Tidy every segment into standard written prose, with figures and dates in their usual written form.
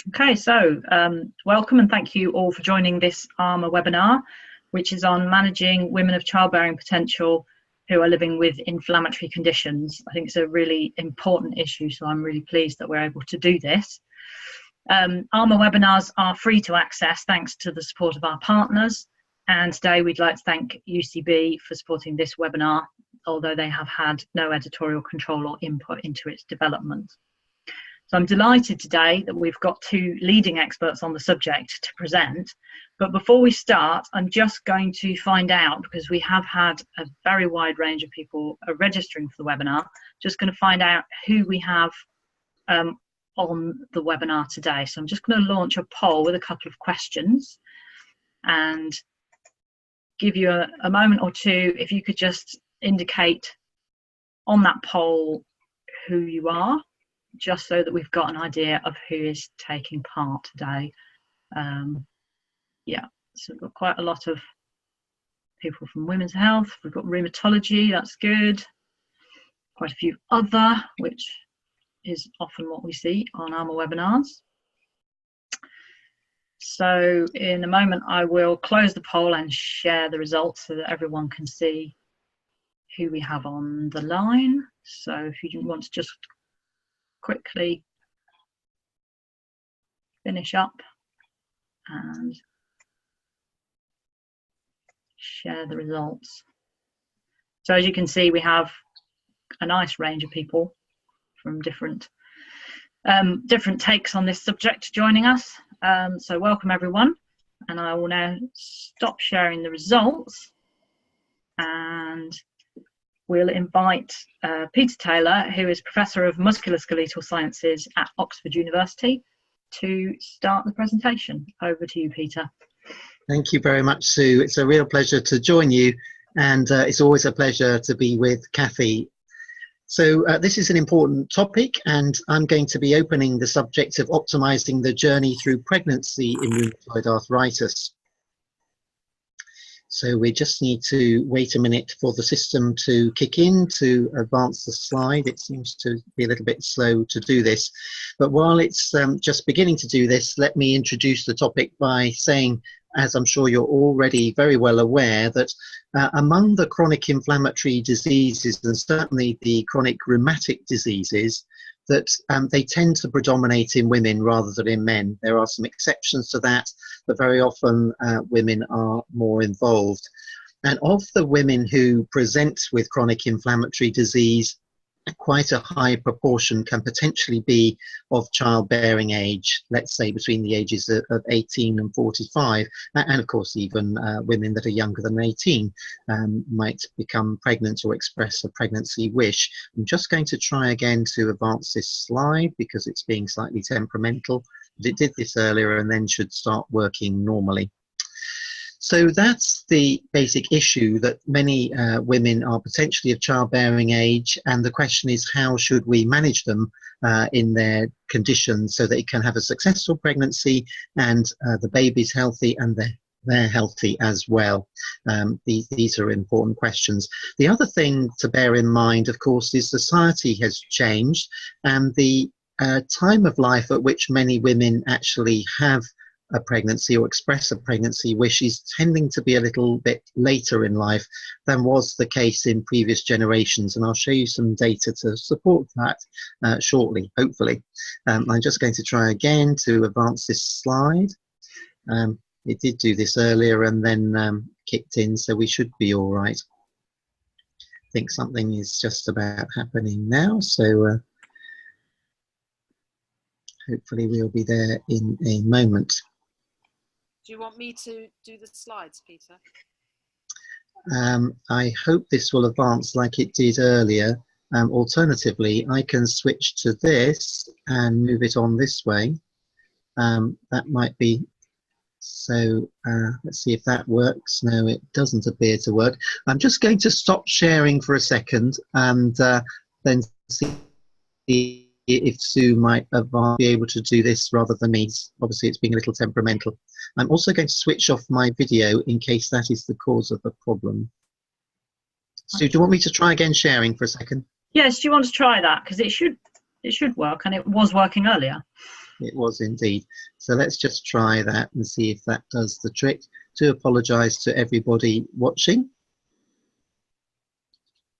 Okay, so welcome and thank you all for joining this ARMA webinar, which is on managing women of childbearing potential who are living with inflammatory conditions. I think it's a really important issue, so I'm really pleased that we're able to do this. ARMA webinars are free to access thanks to the support of our partners, and today we'd like to thank UCB for supporting this webinar, although they have had no editorial control or input into its development. So I'm delighted today that we've got two leading experts on the subject to present. But before we start, I'm just going to find out, because we have had a very wide range of people registering for the webinar, just going to find out who we have on the webinar today. So I'm just going to launch a poll with a couple of questions and give you a moment or two if you could just indicate on that poll who you are, just so that we've got an idea of who is taking part today. Yeah, so we've got quite a lot of people from women's health. We've got rheumatology, that's good. Quite a few other, which is often what we see on ARMA webinars. So in a moment, I will close the poll and share the results so that everyone can see who we have on the line. So if you want to just quickly finish up and share the results. So as you can see, we have a nice range of people from different takes on this subject joining us. So welcome everyone, and I will now stop sharing the results and we'll invite Peter Taylor, who is Professor of Musculoskeletal Sciences at Oxford University, to start the presentation. Over to you, Peter. Thank you very much, Sue. It's a real pleasure to join you, and it's always a pleasure to be with Kathy. So this is an important topic, and I'm going to be opening the subject of optimizing the journey through pregnancy in rheumatoid arthritis. So we just need to wait a minute for the system to kick in to advance the slide. It seems to be a little bit slow to do this. But while it's just beginning to do this, let me introduce the topic by saying, as I'm sure you're already very well aware, that among the chronic inflammatory diseases, and certainly the chronic rheumatic diseases, that they tend to predominate in women rather than in men. There are some exceptions to that, but very often women are more involved. And of the women who present with chronic inflammatory disease, quite a high proportion can potentially be of childbearing age, let's say between the ages of 18 and 45, and of course even women that are younger than 18 might become pregnant or express a pregnancy wish. I'm just going to try again to advance this slide because it's being slightly temperamental, but it did this earlier and then should start working normally. So that's the basic issue, that many women are potentially of childbearing age, and the question is, how should we manage them in their condition so that it can have a successful pregnancy and the baby's healthy and they're healthy as well. These are important questions. The other thing to bear in mind, of course, is society has changed, and the time of life at which many women actually have a pregnancy or express a pregnancy wish is tending to be a little bit later in life than was the case in previous generations, and I'll show you some data to support that shortly, hopefully. I'm just going to try again to advance this slide. It did do this earlier and then kicked in, so we should be all right. I think something is just about happening now, so hopefully we'll be there in a moment. Do you want me to do the slides, Peter? I hope this will advance like it did earlier. Alternatively, I can switch to this and move it on this way. That might be, so let's see if that works. No, it doesn't appear to work. I'm just going to stop sharing for a second and then see if Sue might be able to do this rather than me. Obviously it's being a little temperamental. I'm also going to switch off my video in case that is the cause of the problem. Sue, do you want me to try again sharing for a second? Yes, do you want to try that? Because it should work, and it was working earlier. It was indeed. So let's just try that and see if that does the trick. To apologise to everybody watching.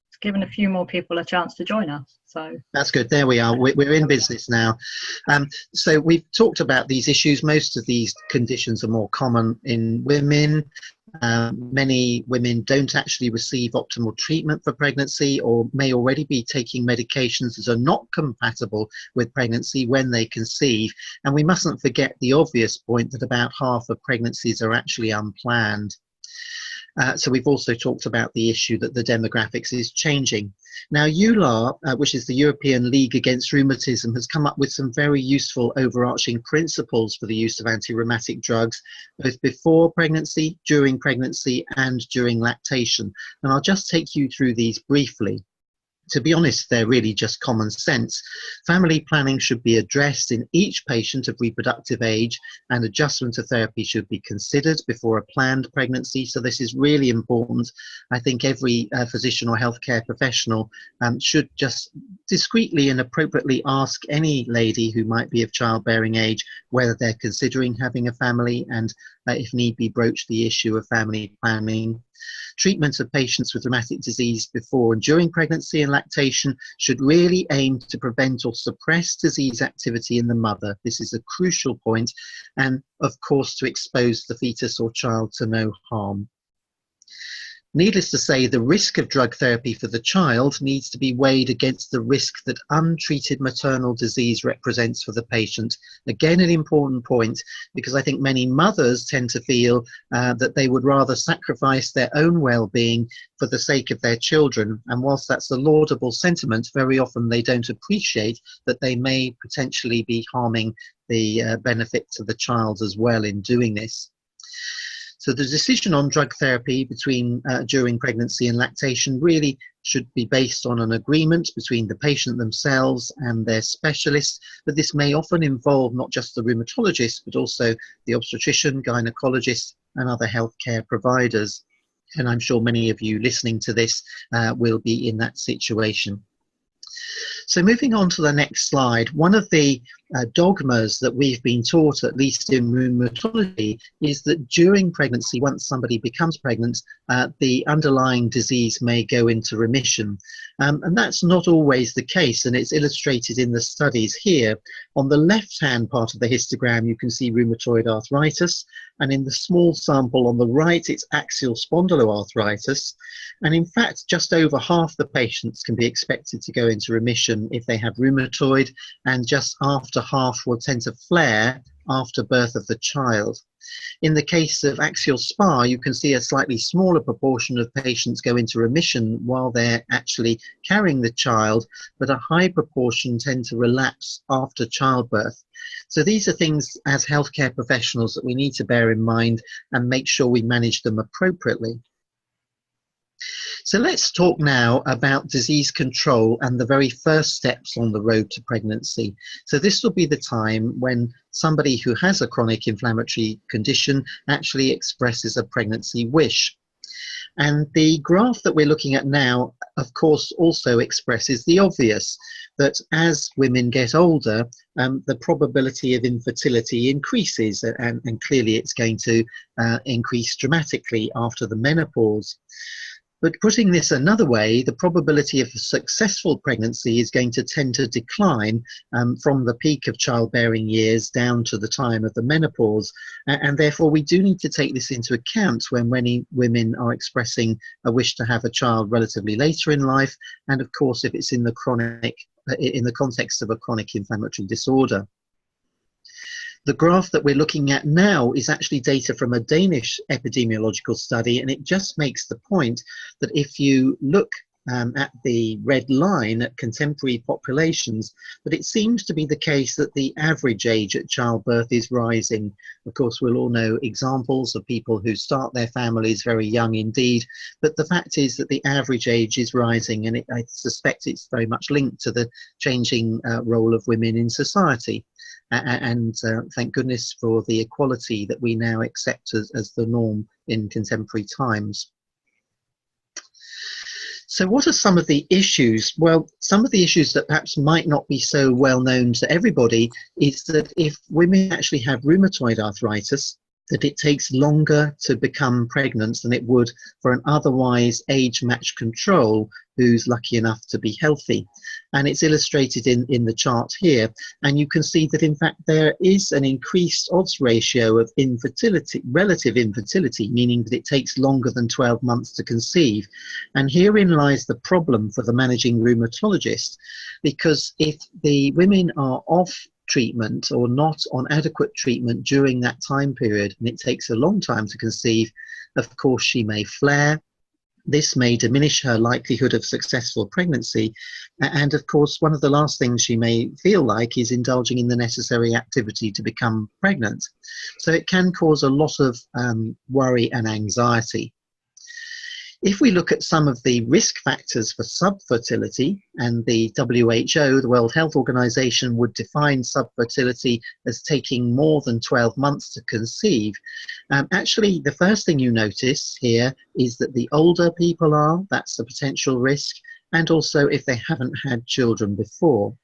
It's given a few more people a chance to join us. So that's good. There we are. We're in business now. So we've talked about these issues. Most of these conditions are more common in women. Many women don't actually receive optimal treatment for pregnancy, or may already be taking medications that are not compatible with pregnancy when they conceive. And we mustn't forget the obvious point that about half of pregnancies are actually unplanned. So we've also talked about the issue that the demographics is changing. Now, EULAR, which is the European League Against Rheumatism, has come up with some very useful overarching principles for the use of anti-rheumatic drugs, both before pregnancy, during pregnancy, and during lactation. And I'll just take you through these briefly. To be honest, they're really just common sense. Family planning should be addressed in each patient of reproductive age, and adjustment to therapy should be considered before a planned pregnancy. So this is really important. I think every physician or healthcare professional should just discreetly and appropriately ask any lady who might be of childbearing age whether they're considering having a family, and if need be, broach the issue of family planning. Treatment of patients with rheumatic disease before and during pregnancy and lactation should really aim to prevent or suppress disease activity in the mother. This is a crucial point, and of course to expose the fetus or child to no harm. Needless to say, the risk of drug therapy for the child needs to be weighed against the risk that untreated maternal disease represents for the patient. Again, an important point, because I think many mothers tend to feel that they would rather sacrifice their own well-being for the sake of their children. And whilst that's a laudable sentiment, very often they don't appreciate that they may potentially be harming the benefit to the child as well in doing this. So the decision on drug therapy during pregnancy and lactation really should be based on an agreement between the patient themselves and their specialist, but this may often involve not just the rheumatologist, but also the obstetrician, gynecologist, and other healthcare providers. And I'm sure many of you listening to this will be in that situation. So moving on to the next slide, one of the dogmas that we've been taught, at least in rheumatology, is that during pregnancy, once somebody becomes pregnant, the underlying disease may go into remission. And that's not always the case, and it's illustrated in the studies here. On the left-hand part of the histogram, you can see rheumatoid arthritis, and in the small sample on the right, it's axial spondyloarthritis. And in fact, just over half the patients can be expected to go into remission if they have rheumatoid, and just after half will tend to flare after birth of the child. In the case of axial SpA, you can see a slightly smaller proportion of patients go into remission while they're actually carrying the child, but a high proportion tend to relapse after childbirth. So these are things as healthcare professionals that we need to bear in mind and make sure we manage them appropriately. So let's talk now about disease control and the very first steps on the road to pregnancy. So this will be the time when somebody who has a chronic inflammatory condition actually expresses a pregnancy wish. And the graph that we're looking at now, of course, also expresses the obvious, that as women get older, the probability of infertility increases, and clearly it's going to increase dramatically after the menopause. But putting this another way, the probability of a successful pregnancy is going to tend to decline from the peak of childbearing years down to the time of the menopause. And therefore, we do need to take this into account when many women are expressing a wish to have a child relatively later in life. And of course, if it's in the context of a chronic inflammatory disorder. The graph that we're looking at now is actually data from a Danish epidemiological study, and it just makes the point that if you look at the red line at contemporary populations, that it seems to be the case that the average age at childbirth is rising. Of course, we'll all know examples of people who start their families very young indeed, but the fact is that the average age is rising, and I suspect it's very much linked to the changing role of women in society. And thank goodness for the equality that we now accept as the norm in contemporary times. So what are some of the issues? Well, some of the issues that perhaps might not be so well known to everybody is that if women actually have rheumatoid arthritis, that it takes longer to become pregnant than it would for an otherwise age-matched control who's lucky enough to be healthy. And it's illustrated in the chart here. And you can see that, in fact, there is an increased odds ratio of infertility, relative infertility, meaning that it takes longer than 12 months to conceive. And herein lies the problem for the managing rheumatologist, because if the women are off treatment or not on adequate treatment during that time period, and it takes a long time to conceive, of course she may flare. This may diminish her likelihood of successful pregnancy, and of course one of the last things she may feel like is indulging in the necessary activity to become pregnant. So it can cause a lot of worry and anxiety. If we look at some of the risk factors for subfertility, and the WHO, the World Health Organization, would define subfertility as taking more than 12 months to conceive, actually the first thing you notice here is that the older people are, that's the potential risk, and also if they haven't had children before.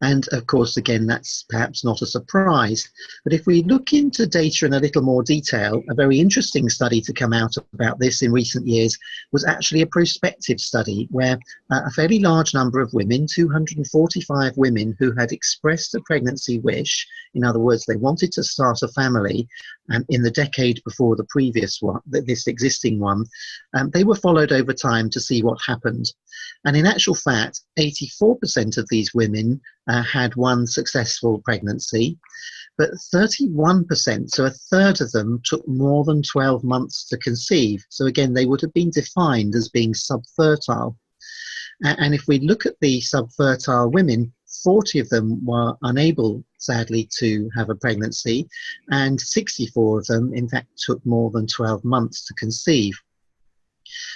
And of course, again, that's perhaps not a surprise. But if we look into data in a little more detail, a very interesting study to come out about this in recent years was actually a prospective study where a fairly large number of women, 245 women who had expressed a pregnancy wish, in other words, they wanted to start a family in the decade before the previous one, this existing one, they were followed over time to see what happened. And in actual fact, 84% of these women had one successful pregnancy, but 31%, so a third of them, took more than 12 months to conceive. So again, they would have been defined as being subfertile. And if we look at the subfertile women, 40 of them were unable, sadly, to have a pregnancy, and 64 of them, in fact, took more than 12 months to conceive.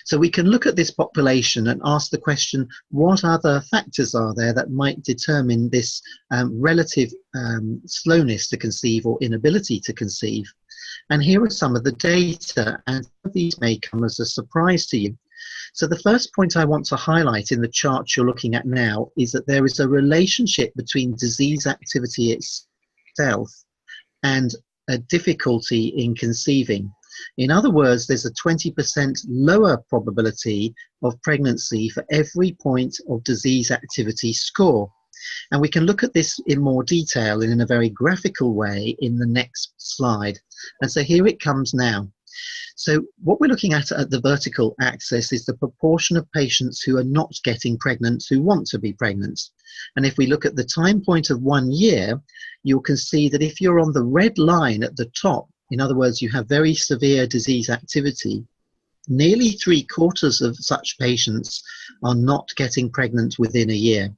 So we can look at this population and ask the question, what other factors are there that might determine this relative slowness to conceive or inability to conceive? And here are some of the data, and these may come as a surprise to you. So the first point I want to highlight in the chart you're looking at now is that there is a relationship between disease activity itself and a difficulty in conceiving. In other words, there's a 20% lower probability of pregnancy for every point of disease activity score. And we can look at this in more detail and in a very graphical way in the next slide. And so here it comes now. So what we're looking at the vertical axis is the proportion of patients who are not getting pregnant who want to be pregnant. And if we look at the time point of 1 year, you can see that if you're on the red line at the top, in other words, you have very severe disease activity, nearly 3/4 of such patients are not getting pregnant within a year.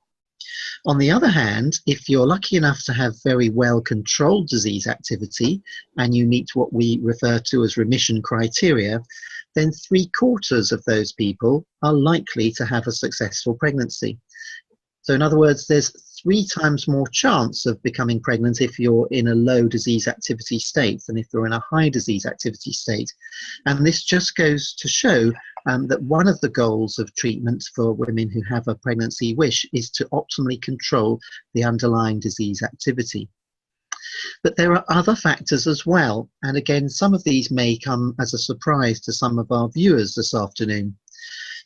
On the other hand, if you're lucky enough to have very well controlled disease activity and you meet what we refer to as remission criteria, then 3/4 of those people are likely to have a successful pregnancy. So in other words, there's 3 times more chance of becoming pregnant if you're in a low disease activity state than if you're in a high disease activity state. And this just goes to show that one of the goals of treatment for women who have a pregnancy wish is to optimally control the underlying disease activity. But there are other factors as well, and again, some of these may come as a surprise to some of our viewers this afternoon.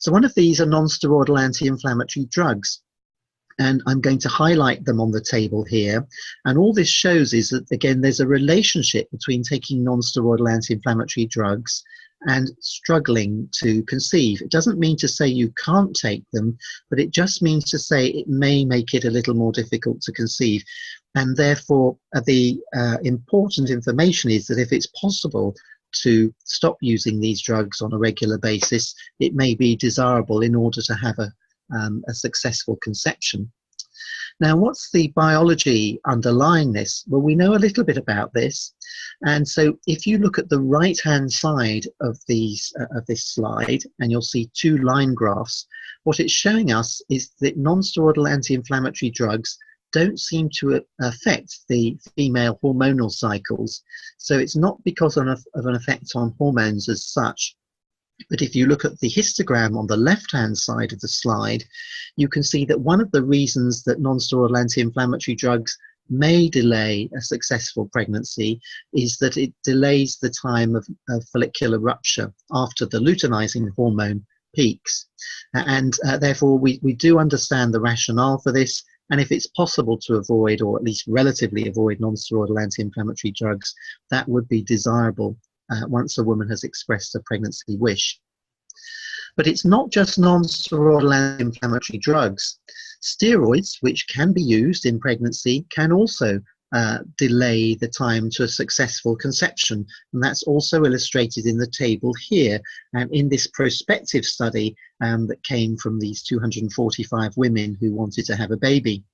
So one of these are non-steroidal anti-inflammatory drugs. And I'm going to highlight them on the table here. And all this shows is that, again, there's a relationship between taking non-steroidal anti-inflammatory drugs and struggling to conceive. It doesn't mean to say you can't take them, but it just means to say it may make it a little more difficult to conceive. And therefore, the important information is that if it's possible to stop using these drugs on a regular basis, it may be desirable in order to have a successful conception. Now, what's the biology underlying this? Well, we know a little bit about this. And so if you look at the right-hand side of this slide, and you'll see 2 line graphs, what it's showing us is that non-steroidal anti-inflammatory drugs don't seem to affect the female hormonal cycles. So it's not because of an effect on hormones as such. But if you look at the histogram on the left-hand side of the slide, you can see that one of the reasons that non-steroidal anti-inflammatory drugs may delay a successful pregnancy is that it delays the time of follicular rupture after the luteinizing hormone peaks. And therefore, we do understand the rationale for this. And if it's possible to avoid, or at least relatively avoid, non-steroidal anti-inflammatory drugs, that would be desirable once a woman has expressed a pregnancy wish. But it's not just non-steroidal anti-inflammatory drugs. Steroids, which can be used in pregnancy, can also delay the time to a successful conception. And that's also illustrated in the table here, and in this prospective study that came from these 245 women who wanted to have a baby.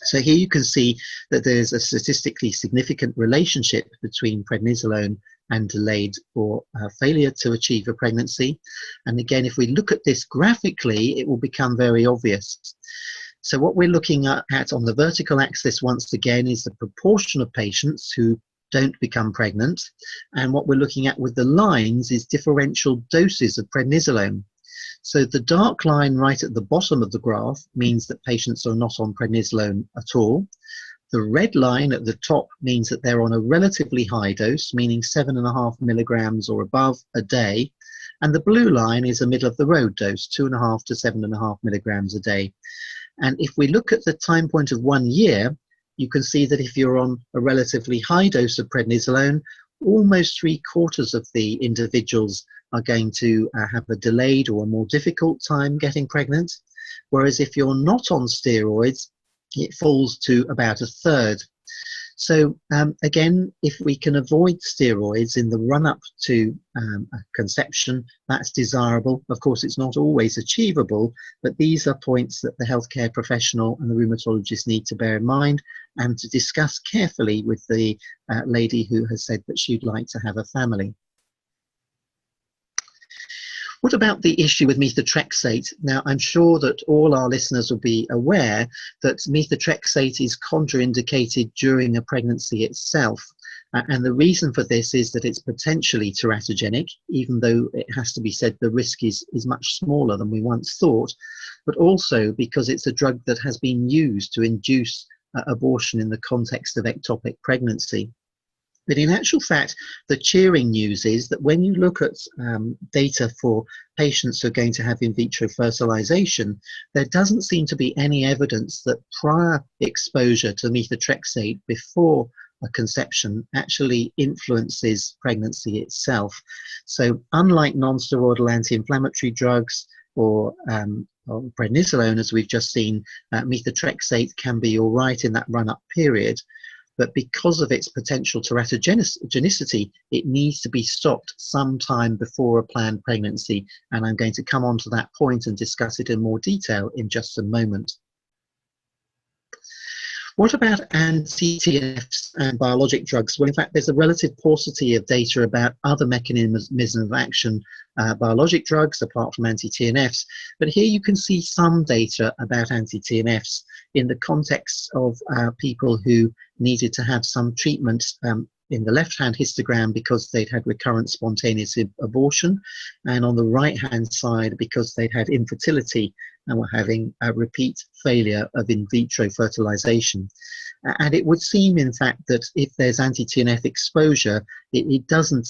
So here you can see that there's a statistically significant relationship between prednisolone and delayed or failure to achieve a pregnancy. And again, if we look at this graphically, it will become very obvious. So what we're looking at on the vertical axis once again is the proportion of patients who don't become pregnant. And what we're looking at with the lines is differential doses of prednisolone. So the dark line right at the bottom of the graph means that patients are not on prednisolone at all. The red line at the top means that they're on a relatively high dose, meaning 7.5 milligrams or above a day. And the blue line is a middle of the road dose, 2.5 to 7.5 milligrams a day. And if we look at the time point of 1 year, you can see that if you're on a relatively high dose of prednisolone, almost 3/4 of the individuals are going to have a delayed or a more difficult time getting pregnant. Whereas if you're not on steroids, it falls to about 1/3. So again, if we can avoid steroids in the run-up to a conception, that's desirable. Of course, it's not always achievable, but these are points that the healthcare professional and the rheumatologist need to bear in mind and to discuss carefully with the lady who has said that she'd like to have a family. What about the issue with methotrexate? Now, I'm sure that all our listeners will be aware that methotrexate is contraindicated during a pregnancy itself. And the reason for this is that it's potentially teratogenic, even though it has to be said the risk is much smaller than we once thought, but also because it's a drug that has been used to induce abortion in the context of ectopic pregnancy. But in actual fact, the cheering news is that when you look at data for patients who are going to have in vitro fertilization, there doesn't seem to be any evidence that prior exposure to methotrexate before a conception actually influences pregnancy itself. So unlike non-steroidal anti-inflammatory drugs or prednisolone, as we've just seen, methotrexate can be all right in that run-up period. But because of its potential teratogenicity, it needs to be stopped sometime before a planned pregnancy. And I'm going to come on to that point and discuss it in more detail in just a moment. What about anti-TNFs and biologic drugs? Well, in fact, there's a relative paucity of data about other mechanisms of action, biologic drugs, apart from anti-TNFs. But here you can see some data about anti-TNFs in the context of people who needed to have some treatment in the left-hand histogram because they'd had recurrent spontaneous abortion, and on the right-hand side because they'd had infertility and were having a repeat failure of in vitro fertilization. And it would seem, in fact, that if there's anti-TNF exposure, it doesn't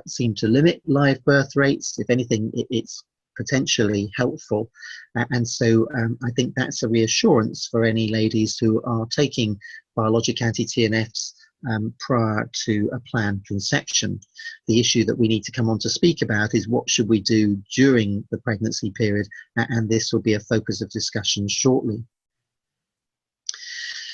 seem to limit live birth rates. If anything, it's potentially helpful. And so I think that's a reassurance for any ladies who are taking biologic anti-TNFs prior to a planned conception. The issue that we need to come on to speak about is what should we do during the pregnancy period, and this will be a focus of discussion shortly.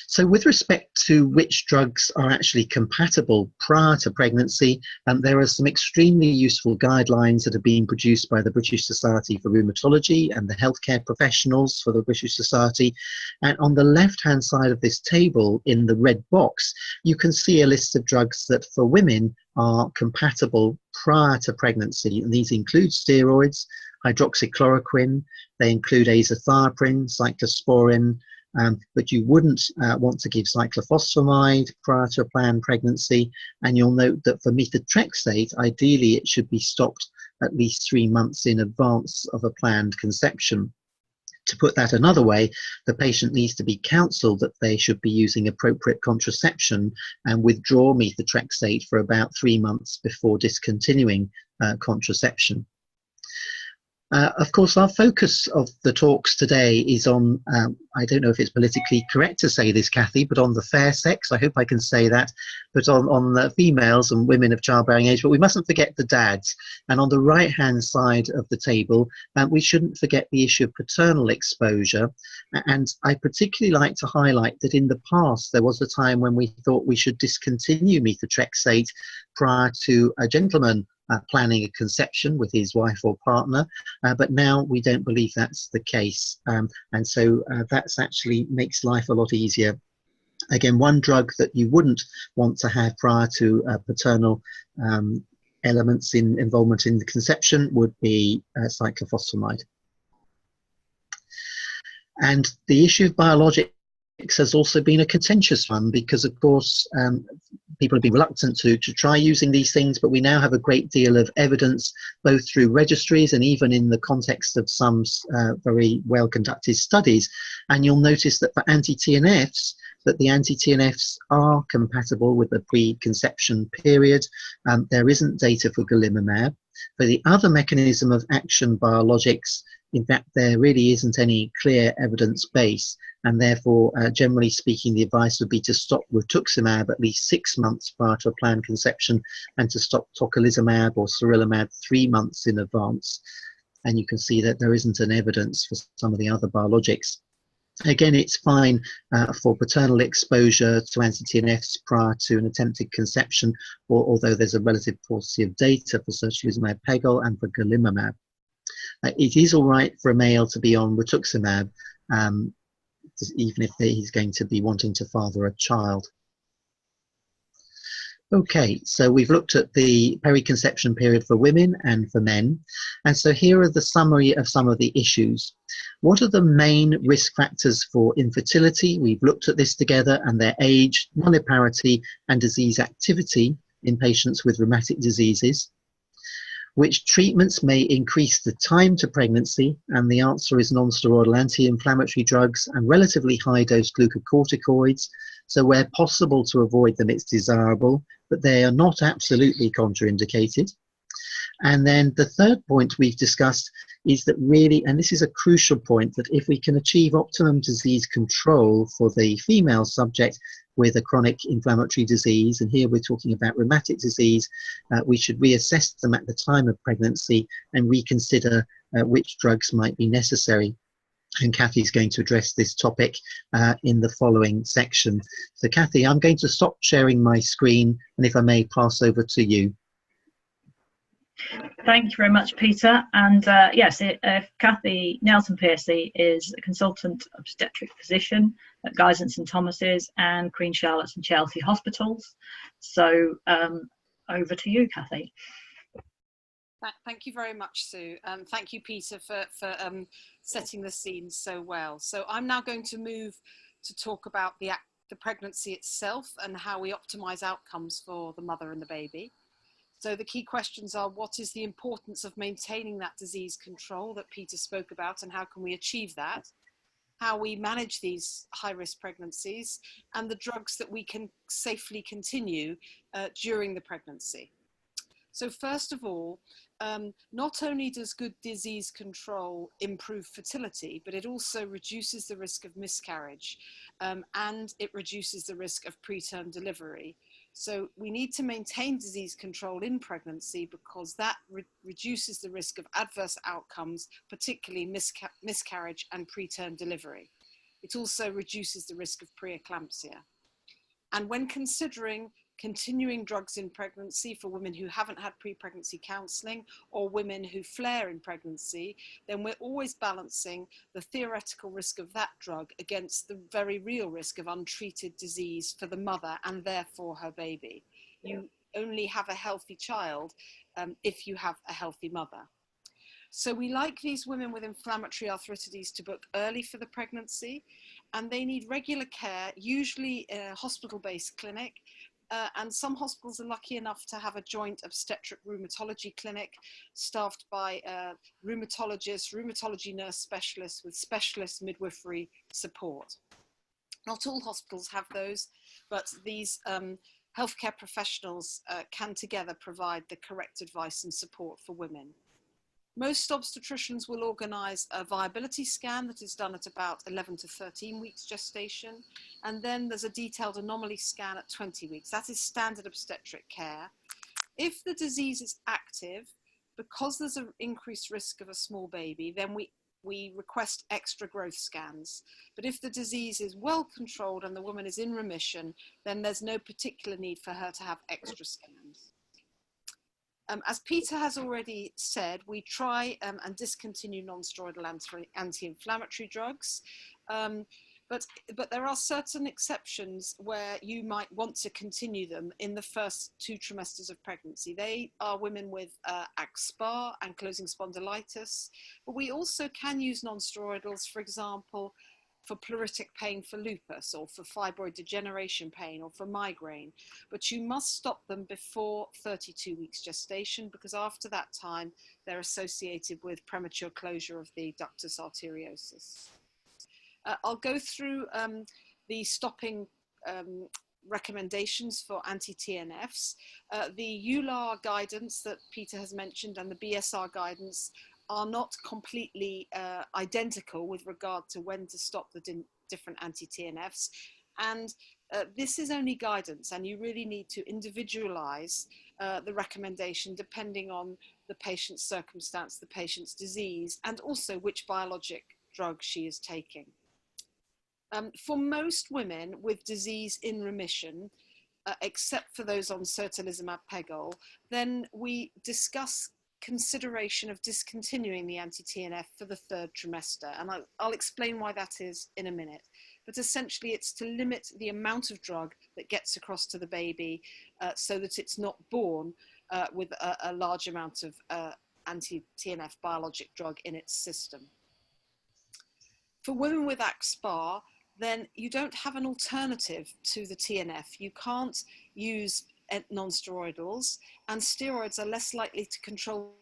So with respect to which drugs are actually compatible prior to pregnancy, there are some extremely useful guidelines that have been produced by the British Society for Rheumatology and the healthcare professionals for the British Society. And on the left-hand side of this table, in the red box, you can see a list of drugs that for women are compatible prior to pregnancy. And these include steroids, hydroxychloroquine, they include azathioprine, cyclosporin, but you wouldn't want to give cyclophosphamide prior to a planned pregnancy. And you'll note that for methotrexate, ideally it should be stopped at least 3 months in advance of a planned conception. To put that another way, the patient needs to be counselled that they should be using appropriate contraception and withdraw methotrexate for about 3 months before discontinuing contraception. Of course, our focus of the talks today is on, I don't know if it's politically correct to say this, Kathy, but on the fair sex, I hope I can say that, but on the females and women of childbearing age, but we mustn't forget the dads. And on the right-hand side of the table, we shouldn't forget the issue of paternal exposure. And I particularly like to highlight that in the past, there was a time when we thought we should discontinue methotrexate prior to a gentleman planning a conception with his wife or partner, but now we don't believe that's the case, and so that's actually makes life a lot easier. Again, one drug that you wouldn't want to have prior to paternal elements in involvement in the conception would be cyclophosphamide. And the issue of biologics has also been a contentious one because, of course, people have been reluctant to try using these things, but we now have a great deal of evidence, both through registries and even in the context of some very well-conducted studies. And you'll notice that for anti-TNFs, that the anti-TNFs are compatible with the preconception period. There isn't data for golimumab. For the other mechanism of action biologics, in fact, there really isn't any clear evidence base, and therefore, generally speaking, the advice would be to stop rituximab at least 6 months prior to a planned conception and to stop tocilizumab or sarilumab 3 months in advance. And you can see that there isn't an evidence for some of the other biologics. Again, it's fine for paternal exposure to anti-TNFs prior to an attempted conception, although there's a relative paucity of data for certolizumab pegol and for golimumab. It is all right for a male to be on rituximab, even if he's going to be wanting to father a child. Okay, so we've looked at the periconception period for women and for men. And so here are the summary of some of the issues. What are the main risk factors for infertility? We've looked at this together, and their age, nulliparity, and disease activity in patients with rheumatic diseases. Which treatments may increase the time to pregnancy? And the answer is non-steroidal anti-inflammatory drugs and relatively high-dose glucocorticoids. So where possible to avoid them, it's desirable, but they are not absolutely contraindicated. And then the third point we've discussed is that really, and this is a crucial point, that if we can achieve optimum disease control for the female subject with a chronic inflammatory disease, and here we're talking about rheumatic disease, we should reassess them at the time of pregnancy and reconsider which drugs might be necessary. And Kathy's going to address this topic in the following section. So Kathy, I'm going to stop sharing my screen, and if I may pass over to you. Thank you very much, Peter. And yes, Kathy Nelson-Piercy is a consultant obstetric physician at Guy's and St Thomas's and Queen Charlotte's and Chelsea hospitals. So over to you, Kathy. Thank you very much, Sue. Thank you, Peter, for setting the scene so well. So I'm now going to move to talk about the pregnancy itself and how we optimize outcomes for the mother and the baby. So the key questions are, what is the importance of maintaining that disease control that Peter spoke about, and how can we achieve that? How we manage these high-risk pregnancies, and the drugs that we can safely continue during the pregnancy. So first of all, not only does good disease control improve fertility, but it also reduces the risk of miscarriage, and it reduces the risk of preterm delivery. So we need to maintain disease control in pregnancy because that reduces the risk of adverse outcomes, particularly miscarriage and preterm delivery. It also reduces the risk of preeclampsia. And when considering continuing drugs in pregnancy for women who haven't had pre-pregnancy counselling or women who flare in pregnancy, then we're always balancing the theoretical risk of that drug against the very real risk of untreated disease for the mother and therefore her baby. You only have a healthy child if you have a healthy mother. So we like these women with inflammatory arthritis to book early for the pregnancy, and they need regular care, usually in a hospital-based clinic, and some hospitals are lucky enough to have a joint obstetric rheumatology clinic staffed by rheumatologists, rheumatology nurse specialists with specialist midwifery support. Not all hospitals have those, but these healthcare professionals can together provide the correct advice and support for women. Most obstetricians will organise a viability scan that is done at about 11 to 13 weeks gestation, and then there's a detailed anomaly scan at 20 weeks. That is standard obstetric care. If the disease is active, because there's an increased risk of a small baby, then we request extra growth scans. But if the disease is well controlled and the woman is in remission, then there's no particular need for her to have extra scans. As Peter has already said, we try and discontinue non-steroidal anti-inflammatory drugs, but there are certain exceptions where you might want to continue them in the first 2 trimesters of pregnancy. They are women with axSpA, ankylosing spondylitis, but we also can use non-steroidals, for example, for pleuritic pain for lupus, or for fibroid degeneration pain, or for migraine. But you must stop them before 32 weeks gestation, because after that time, they're associated with premature closure of the ductus arteriosus. I'll go through the stopping recommendations for anti-TNFs. The EULAR guidance that Peter has mentioned and the BSR guidance are not completely identical with regard to when to stop the different anti-TNFs. And this is only guidance, and you really need to individualize the recommendation depending on the patient's circumstance, the patient's disease, and also which biologic drug she is taking. For most women with disease in remission, except for those on certolizumab pegol, then we discuss consideration of discontinuing the anti-TNF for the 3rd trimester. And I'll explain why that is in a minute. But essentially it's to limit the amount of drug that gets across to the baby so that it's not born with a large amount of anti-TNF biologic drug in its system. For women with axSpA, then you don't have an alternative to the TNF. You can't use non-steroidals, and steroids are less likely to control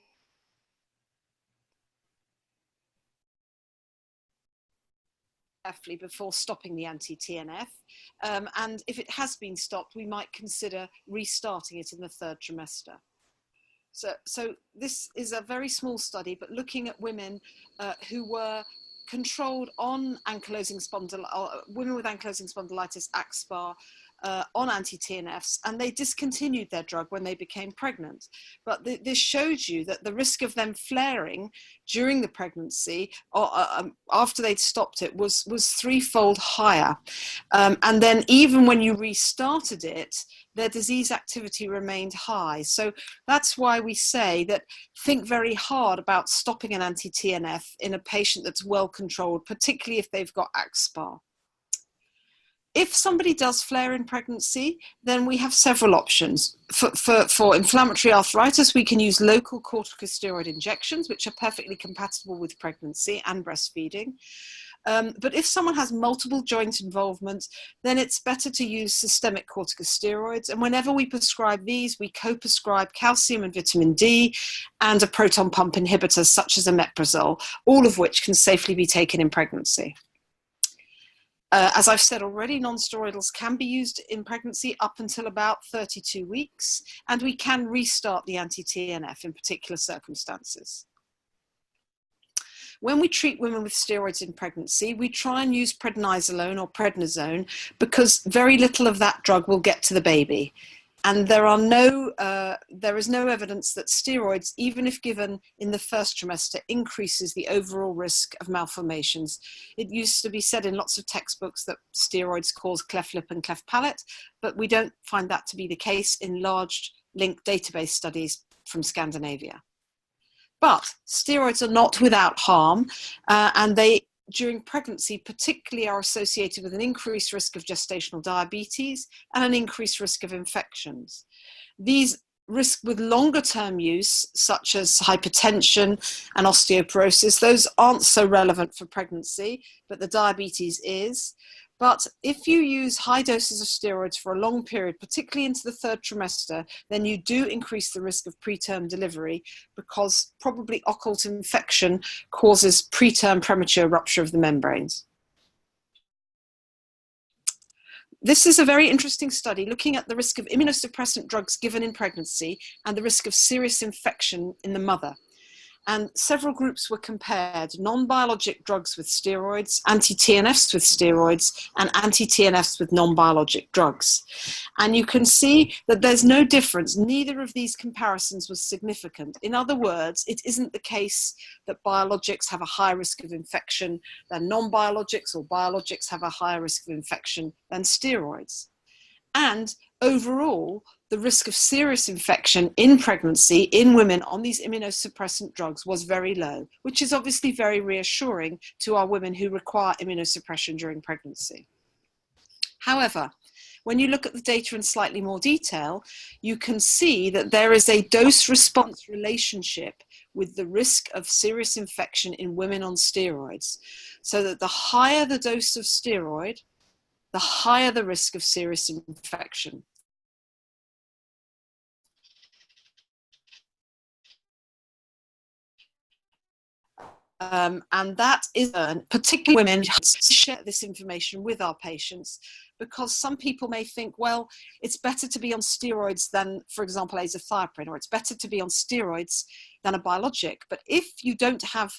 before stopping the anti-TNF. And if it has been stopped, we might consider restarting it in the 3rd trimester. So this is a very small study, but looking at women who were controlled on women with ankylosing spondylitis, axSpA, on anti-TNFs, and they discontinued their drug when they became pregnant. But this shows you that the risk of them flaring during the pregnancy or after they'd stopped it was 3-fold higher. And then even when you restarted it, their disease activity remained high. So that's why we say that think very hard about stopping an anti-TNF in a patient that's well controlled, particularly if they've got axSpA. If somebody does flare in pregnancy, then we have several options. For inflammatory arthritis, we can use local corticosteroid injections, which are perfectly compatible with pregnancy and breastfeeding. But if someone has multiple joint involvement, then it's better to use systemic corticosteroids. And whenever we prescribe these, we co-prescribe calcium and vitamin D and a proton pump inhibitor, such as omeprazole, all of which can safely be taken in pregnancy. As I've said already, non-steroidals can be used in pregnancy up until about 32 weeks, and we can restart the anti-TNF in particular circumstances. When we treat women with steroids in pregnancy, we try and use prednisolone or prednisone because very little of that drug will get to the baby. And there is no evidence that steroids, even if given in the 1st trimester, increases the overall risk of malformations. It used to be said in lots of textbooks that steroids cause cleft lip and cleft palate, but we don't find that to be the case in large linked database studies from Scandinavia. But steroids are not without harm, and they, during pregnancy, particularly are associated with an increased risk of gestational diabetes and an increased risk of infections. These risks with longer term use, such as hypertension and osteoporosis, those aren't so relevant for pregnancy, but the diabetes is. But if you use high doses of steroids for a long period, particularly into the third trimester, then you do increase the risk of preterm delivery, because probably occult infection causes preterm premature rupture of the membranes. This is a very interesting study looking at the risk of immunosuppressant drugs given in pregnancy and the risk of serious infection in the mother. And several groups were compared: non-biologic drugs with steroids, anti-TNFs with steroids, and anti-TNFs with non-biologic drugs. And you can see that there's no difference. Neither of these comparisons was significant. In other words, it isn't the case that biologics have a higher risk of infection than non-biologics, or biologics have a higher risk of infection than steroids. And overall, the risk of serious infection in pregnancy in women on these immunosuppressant drugs was very low, which is obviously very reassuring to our women who require immunosuppression during pregnancy. However, when you look at the data in slightly more detail, you can see that there is a dose-response relationship with the risk of serious infection in women on steroids, so that the higher the dose of steroid, the higher the risk of serious infection. And that is particularly women share this information with our patients, because some people may think, well, it's better to be on steroids than, for example, azathioprine, or it's better to be on steroids than a biologic. But if you don't have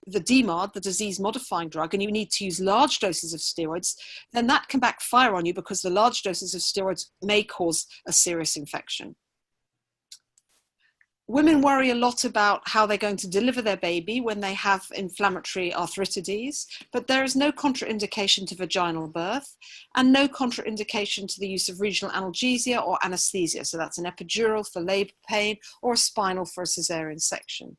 the DMARD, the disease-modifying drug, and you need to use large doses of steroids, then that can backfire on you, because the large doses of steroids may cause a serious infection. Women worry a lot about how they're going to deliver their baby when they have inflammatory arthritis, but there is no contraindication to vaginal birth and no contraindication to the use of regional analgesia or anesthesia. So that's an epidural for labor pain or a spinal for a cesarean section.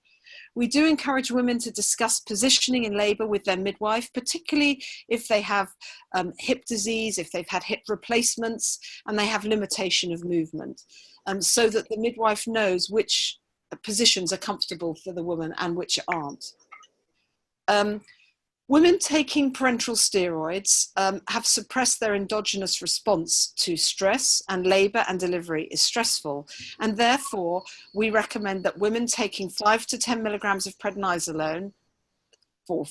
We do encourage women to discuss positioning in labor with their midwife, particularly if they have hip disease, if they've had hip replacements, and they have limitation of movement, so that the midwife knows which positions are comfortable for the woman and which aren't. Women taking parenteral steroids have suppressed their endogenous response to stress, and labor and delivery is stressful. And therefore, we recommend that women taking 5 to 10 milligrams of prednisolone for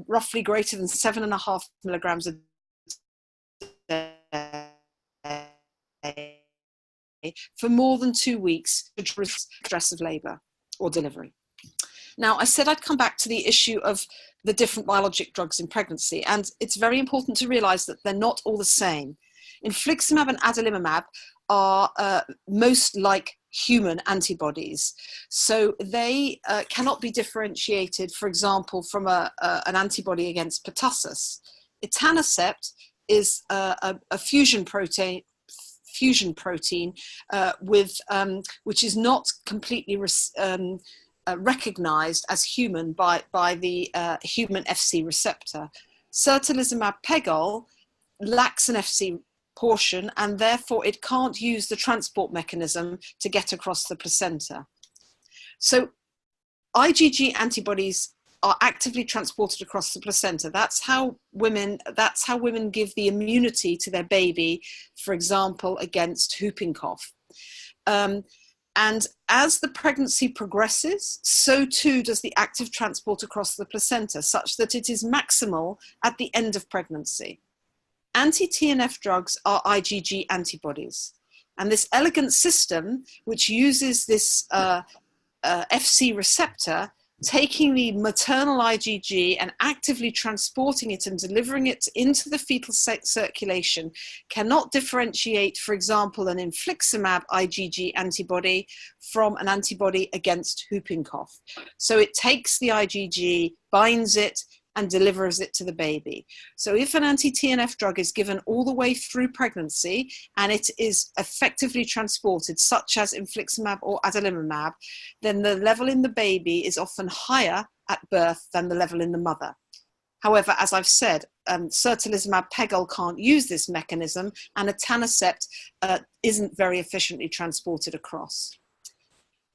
roughly greater than 7.5 milligrams a day for more than 2 weeks to reduce stress of labor or delivery. Now, I said I'd come back to the issue of the different biologic drugs in pregnancy, and it's very important to realize that they're not all the same. Infliximab and adalimumab are most like human antibodies, so they cannot be differentiated, for example, from an antibody against pertussis. Etanercept is a fusion protein which is not completely recognized as human by the human FC receptor. Certolizumab pegol lacks an FC portion, and therefore it can't use the transport mechanism to get across the placenta. So IgG antibodies are actively transported across the placenta. That's how women give the immunity to their baby, for example, against whooping cough. And as the pregnancy progresses, so too does the active transport across the placenta, such that it is maximal at the end of pregnancy. Anti-TNF drugs are IgG antibodies. And this elegant system, which uses this FC receptor, taking the maternal IgG and actively transporting it and delivering it into the fetal circulation, cannot differentiate, for example, an infliximab IgG antibody from an antibody against whooping cough. So it takes the IgG, binds it, and delivers it to the baby. So if an anti-TNF drug is given all the way through pregnancy and it is effectively transported, such as infliximab or adalimumab, then the level in the baby is often higher at birth than the level in the mother. However, as I've said, certolizumab pegol can't use this mechanism, and etanercept isn't very efficiently transported across.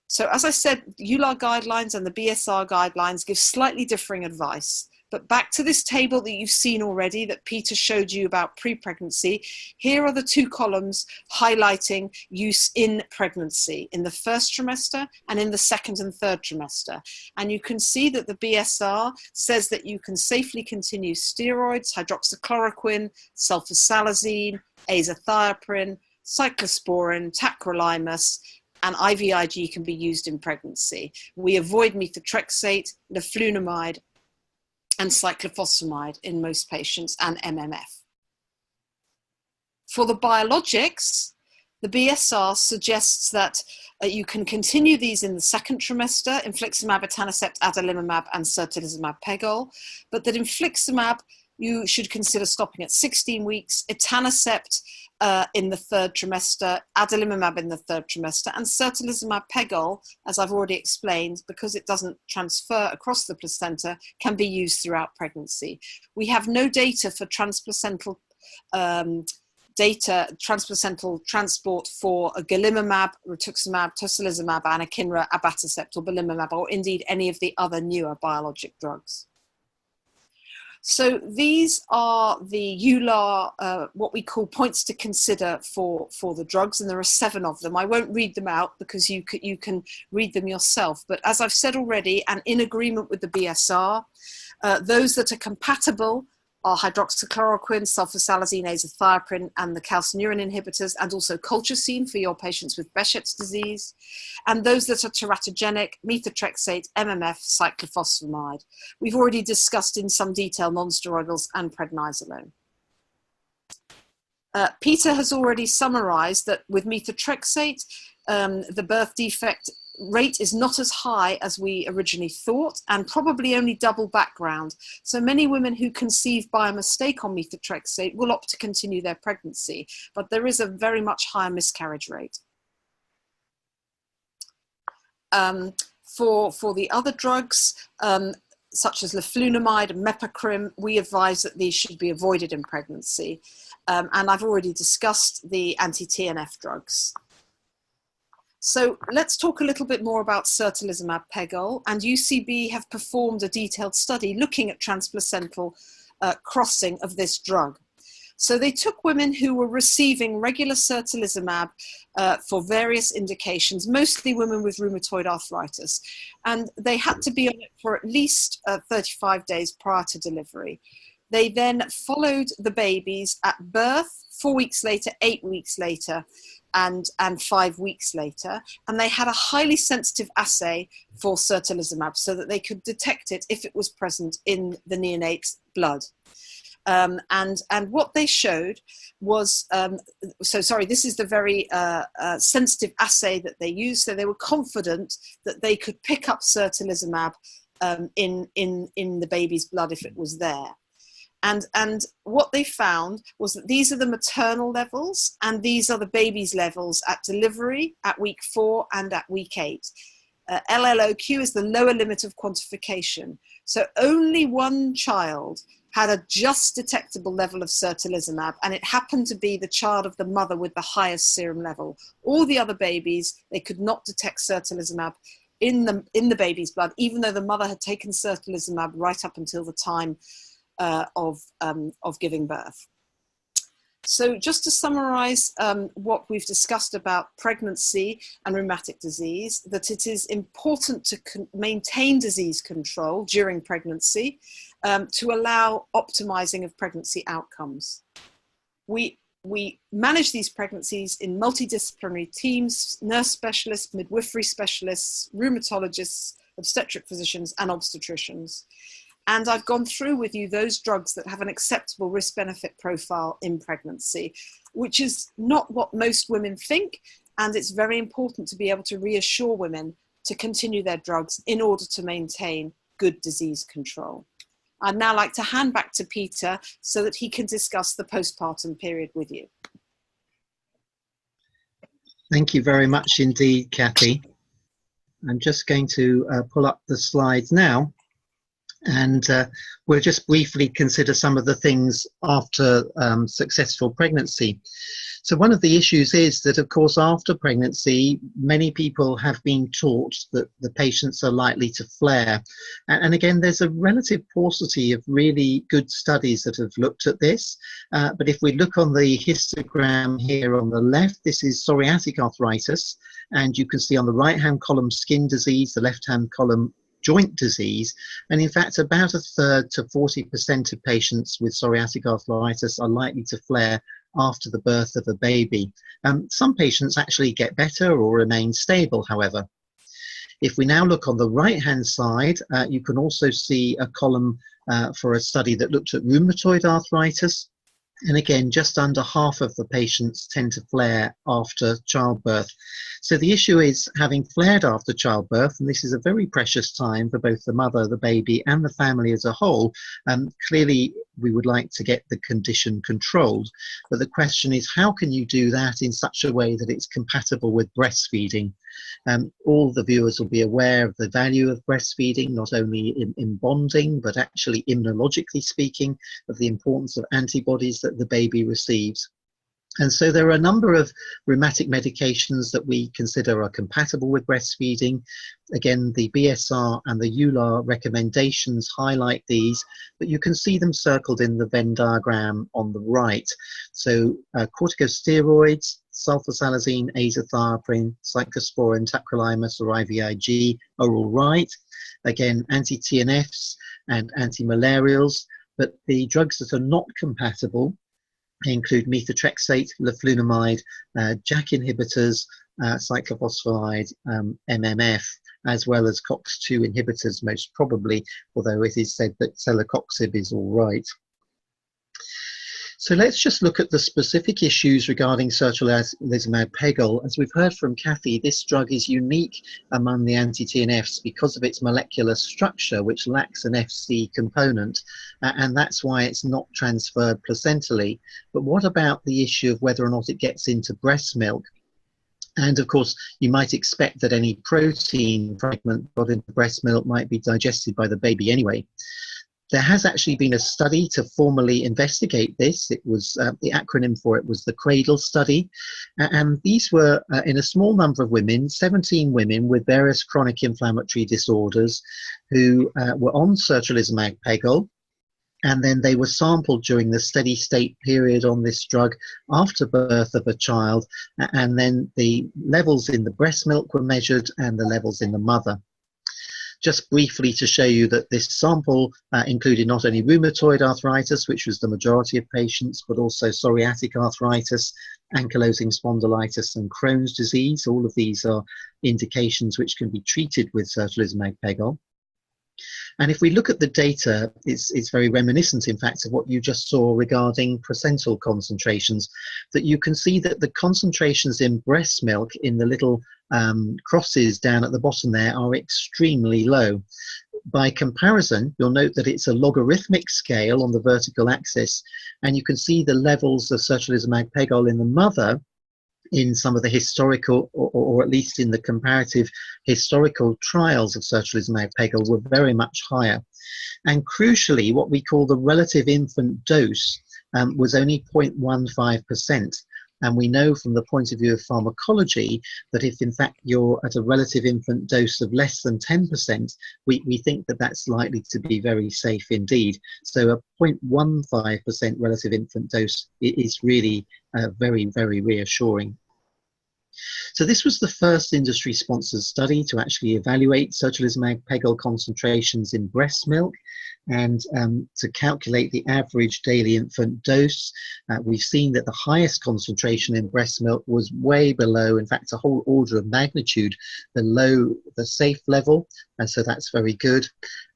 So as I said, EULAR guidelines and the BSR guidelines give slightly differing advice. But back to this table that you've seen already that Peter showed you about pre-pregnancy, here are the two columns highlighting use in pregnancy, in the first trimester and in the second and third trimester. And you can see that the BSR says that you can safely continue steroids, hydroxychloroquine, sulfasalazine, azathioprine, cyclosporin, tacrolimus, and IVIG can be used in pregnancy. We avoid methotrexate, leflunomide, and cyclophosphamide in most patients, and MMF. For the biologics, the BSR suggests that you can continue these in the second trimester, infliximab, etanercept, adalimumab, and certolizumab pegol, but that infliximab you should consider stopping at 16 weeks, etanercept in the third trimester, adalimumab in the third trimester, and certolizumab pegol, as I've already explained, because it doesn't transfer across the placenta, can be used throughout pregnancy. We have no data for transplacental transport for golimumab, rituximab, tocilizumab, anakinra, abatacept, or belimumab, or indeed any of the other newer biologic drugs. So these are the EULAR, what we call points to consider for the drugs, and there are 7 of them. I won't read them out because you can read them yourself. But as I've said already, and in agreement with the BSR, those that are compatible are hydroxychloroquine, sulfasalazine, azathioprine, and the calcineurin inhibitors, and also colchicine for your patients with Behçet's disease. And those that are teratogenic, methotrexate, MMF, cyclophosphamide. We've already discussed in some detail nonsteroidals and prednisolone. Peter has already summarized that with methotrexate, the birth defect rate is not as high as we originally thought, and probably only double background. So many women who conceive by a mistake on methotrexate will opt to continue their pregnancy, but there is a very much higher miscarriage rate. For the other drugs, such as leflunomide and mepacrim, we advise that these should be avoided in pregnancy. And I've already discussed the anti-TNF drugs. So let's talk a little bit more about certolizumab pegol, and UCB have performed a detailed study looking at transplacental crossing of this drug. So they took women who were receiving regular certolizumab for various indications, mostly women with rheumatoid arthritis, and they had to be on it for at least 35 days prior to delivery. They then followed the babies at birth, 4 weeks later, 8 weeks later, and 5 weeks later, and they had a highly sensitive assay for certolizumab so that they could detect it if it was present in the neonate's blood. And what they showed was, this is the very sensitive assay that they used, so they were confident that they could pick up certolizumab in the baby's blood if it was there. And what they found was that these are the maternal levels, and these are the baby's levels at delivery, at week 4 and at week 8. LLOQ is the lower limit of quantification. So only one child had a just detectable level of certolizumab, and it happened to be the child of the mother with the highest serum level. All the other babies, they could not detect certolizumab in the baby's blood, even though the mother had taken certolizumab right up until the time of giving birth. So just to summarize what we've discussed about pregnancy and rheumatic disease, that it is important to maintain disease control during pregnancy to allow optimizing of pregnancy outcomes. We manage these pregnancies in multidisciplinary teams, nurse specialists, midwifery specialists, rheumatologists, obstetric physicians, and obstetricians. And I've gone through with you those drugs that have an acceptable risk-benefit profile in pregnancy, which is not what most women think. And it's very important to be able to reassure women to continue their drugs in order to maintain good disease control. I'd now like to hand back to Peter so that he can discuss the postpartum period with you. Thank you very much indeed, Kathy. I'm just going to pull up the slides now. And we'll just briefly consider some of the things after successful pregnancy. So one of the issues is that, of course, after pregnancy, many people have been taught that the patients are likely to flare. And again, there's a relative paucity of really good studies that have looked at this. But if we look on the histogram here on the left, this is psoriatic arthritis. And you can see on the right-hand column skin disease, the left-hand column joint disease, and in fact about 1/3 to 40% of patients with psoriatic arthritis are likely to flare after the birth of a baby. Some patients actually get better or remain stable, however. If we now look on the right hand side, you can also see a column for a study that looked at rheumatoid arthritis. And again, just under half of the patients tend to flare after childbirth. So the issue is, having flared after childbirth, and this is a very precious time for both the mother, the baby, and the family as a whole, clearly we would like to get the condition controlled. But the question is, how can you do that in such a way that it's compatible with breastfeeding? All the viewers will be aware of the value of breastfeeding, not only in bonding, but actually immunologically speaking, of the importance of antibodies that the baby receives. And so there are a number of rheumatic medications that we consider are compatible with breastfeeding. Again, the BSR and the EULAR recommendations highlight these, but you can see them circled in the Venn diagram on the right. So corticosteroids, sulfasalazine, azathioprine, cyclosporin, tacrolimus or IVIG are all right. Again, anti-TNFs and anti-malarials, but the drugs that are not compatible include methotrexate, leflunomide, JAK inhibitors, cyclophosphamide, MMF, as well as COX-2 inhibitors most probably, although it is said that celecoxib is all right. So let's just look at the specific issues regarding sertolizumab pegol. As we've heard from Kathy, this drug is unique among the anti-TNFs because of its molecular structure, which lacks an FC component, and that's why it's not transferred placentally. But what about the issue of whether or not it gets into breast milk? And of course, you might expect that any protein fragment got into breast milk might be digested by the baby anyway. There has actually been a study to formally investigate this. It was the acronym for it was the CRADLE study, and these were in a small number of women, 17 women with various chronic inflammatory disorders who were on sertolizumab pegol, and then they were sampled during the steady state period on this drug after birth of a child, and then the levels in the breast milk were measured and the levels in the mother. Just briefly to show you that this sample included not only rheumatoid arthritis, which was the majority of patients, but also psoriatic arthritis, ankylosing spondylitis and Crohn's disease. All of these are indications which can be treated with sertolizumab pegol. And if we look at the data, it's very reminiscent, in fact, of what you just saw regarding placental concentrations, that you can see that the concentrations in breast milk in the little crosses down at the bottom there are extremely low. By comparison, you'll note that it's a logarithmic scale on the vertical axis, and you can see the levels of sertolizumab pegol in the mother in some of the historical, or at least in the comparative historical trials of sertolizumab pegol, were very much higher. And crucially, what we call the relative infant dose was only 0.15%. And we know from the point of view of pharmacology that if in fact you're at a relative infant dose of less than 10%, we think that that's likely to be very safe indeed. So a 0.15% relative infant dose is really very, very reassuring. So this was the first industry-sponsored study to actually evaluate sertolizumab pegol concentrations in breast milk and to calculate the average daily infant dose. We've seen that the highest concentration in breast milk was way below, in fact, a whole order of magnitude below the safe level, and so that's very good.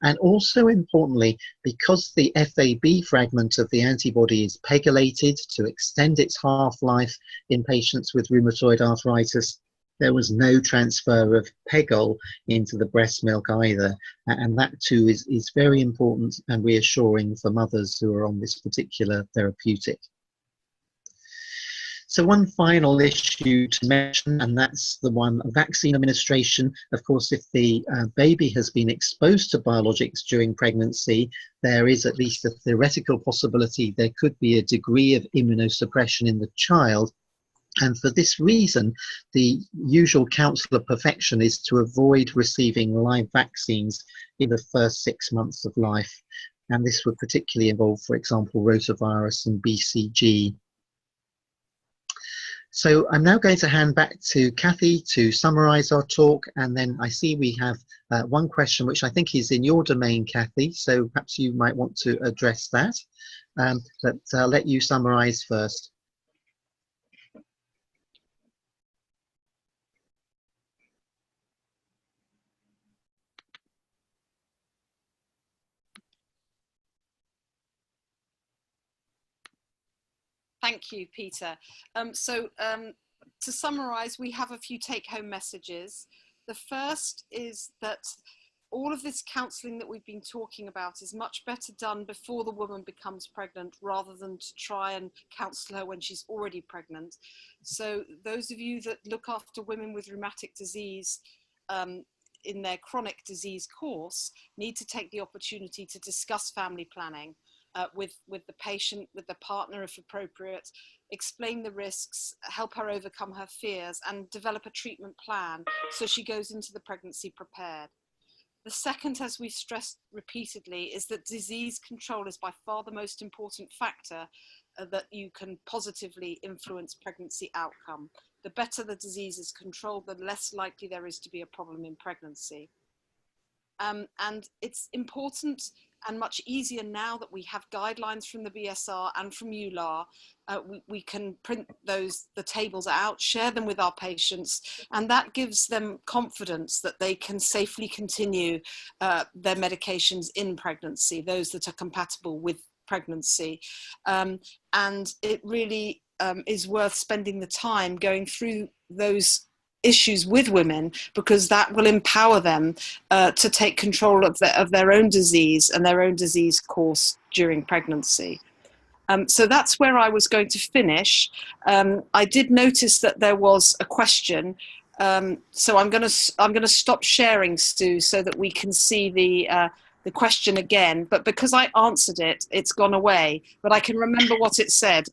And also importantly, because the FAB fragment of the antibody is pegylated to extend its half-life in patients with rheumatoid arthritis, there was no transfer of pegol into the breast milk either. And that too is very important and reassuring for mothers who are on this particular therapeutic. So one final issue to mention, and that's the one of vaccine administration. Of course, if the baby has been exposed to biologics during pregnancy, there is at least a theoretical possibility there could be a degree of immunosuppression in the child. And for this reason, the usual counsel of perfection is to avoid receiving live vaccines in the first 6 months of life. And this would particularly involve, for example, rotavirus and BCG. So I'm now going to hand back to Kathy to summarise our talk, and then I see we have one question which I think is in your domain, Kathy, so perhaps you might want to address that, but I'll let you summarise first. Thank you, Peter. To summarise, we have a few take-home messages. The first is that all of this counselling that we've been talking about is much better done before the woman becomes pregnant rather than to try and counsel her when she's already pregnant. So those of you that look after women with rheumatic disease in their chronic disease course need to take the opportunity to discuss family planning with the patient, with the partner if appropriate, explain the risks, help her overcome her fears, and develop a treatment plan so she goes into the pregnancy prepared. The second, as we've stressed repeatedly, is that disease control is by far the most important factor that you can positively influence pregnancy outcome. The better the disease is controlled, the less likely there is to be a problem in pregnancy. And it's important and much easier now that we have guidelines from the BSR and from EULAR. We can print the tables out, share them with our patients, and that gives them confidence that they can safely continue their medications in pregnancy, those that are compatible with pregnancy. And it really is worth spending the time going through those issues with women, because that will empower them to take control of their own disease and their own disease course during pregnancy. So that's where I was going to finish. I did notice that there was a question, so I'm going to stop sharing, Stu, so that we can see the question again. But because I answered it, it's gone away. But I can remember what it said.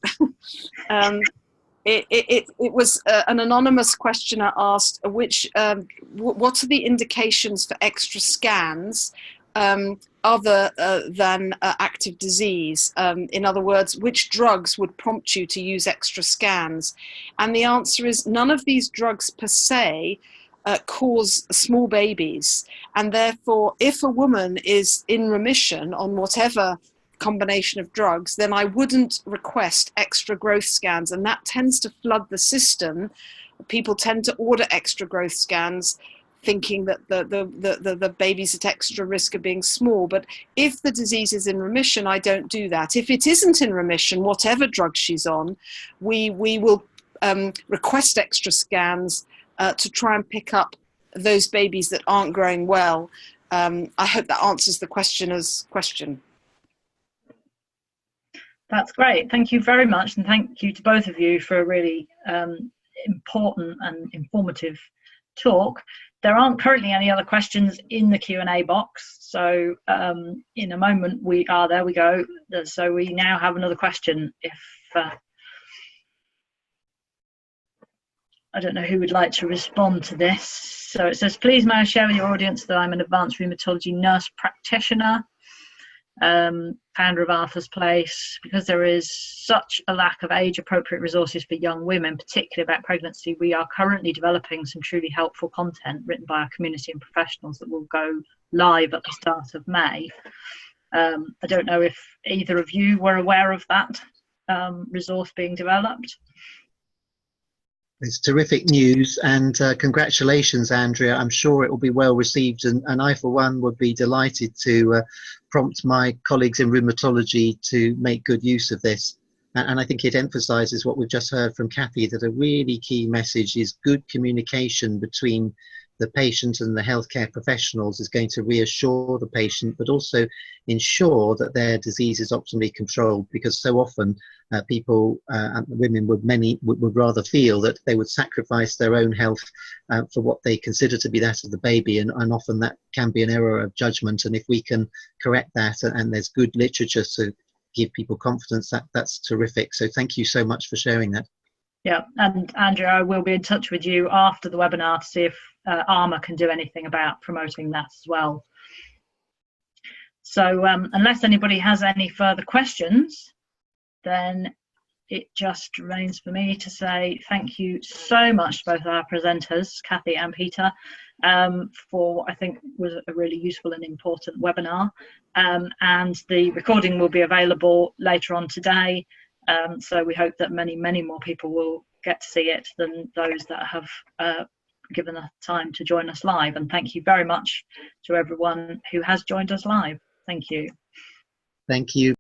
It was an anonymous questioner asked, what are the indications for extra scans other than active disease? In other words, which drugs would prompt you to use extra scans? And the answer is none of these drugs per se cause small babies. And therefore, if a woman is in remission on whatever combination of drugs, then I wouldn't request extra growth scans, and that tends to flood the system. People tend to order extra growth scans thinking that the baby's at extra risk of being small. But if the disease is in remission, I don't do that. If it isn't in remission, whatever drug she's on, we will request extra scans to try and pick up those babies that aren't growing well. I hope that answers the questioner's question. That's great. Thank you very much. And thank you to both of you for a really important and informative talk. There aren't currently any other questions in the Q&A box. So in a moment there we go. So we now have another question. If I don't know who would like to respond to this. So it says, please may I share with your audience that I'm an advanced rheumatology nurse practitioner, founder of Arthur's Place. Because there is such a lack of age-appropriate resources for young women, particularly about pregnancy, we are currently developing some truly helpful content written by our community and professionals that will go live at the start of May. I don't know if either of you were aware of that resource being developed. It's terrific news, and congratulations, Andrea. I'm sure it will be well received, and I, for one, would be delighted to prompt my colleagues in rheumatology to make good use of this. And I think it emphasises what we've just heard from Kathy, that a really key message is good communication between the patient and the healthcare professionals is going to reassure the patient, but also ensure that their disease is optimally controlled, because so often people and women would rather feel that they would sacrifice their own health for what they consider to be that of the baby, and often that can be an error of judgment. And if we can correct that, and there's good literature to give people confidence, that's terrific. So thank you so much for sharing that. Yeah, and Andrew, I will be in touch with you after the webinar to see if ARMA can do anything about promoting that as well. So unless anybody has any further questions, then it just remains for me to say thank you so much to both our presenters, Kathy and Peter, for what I think was a really useful and important webinar. And the recording will be available later on today. So we hope that many, many more people will get to see it than those that have given us time to join us live. And thank you very much to everyone who has joined us live. Thank you. Thank you.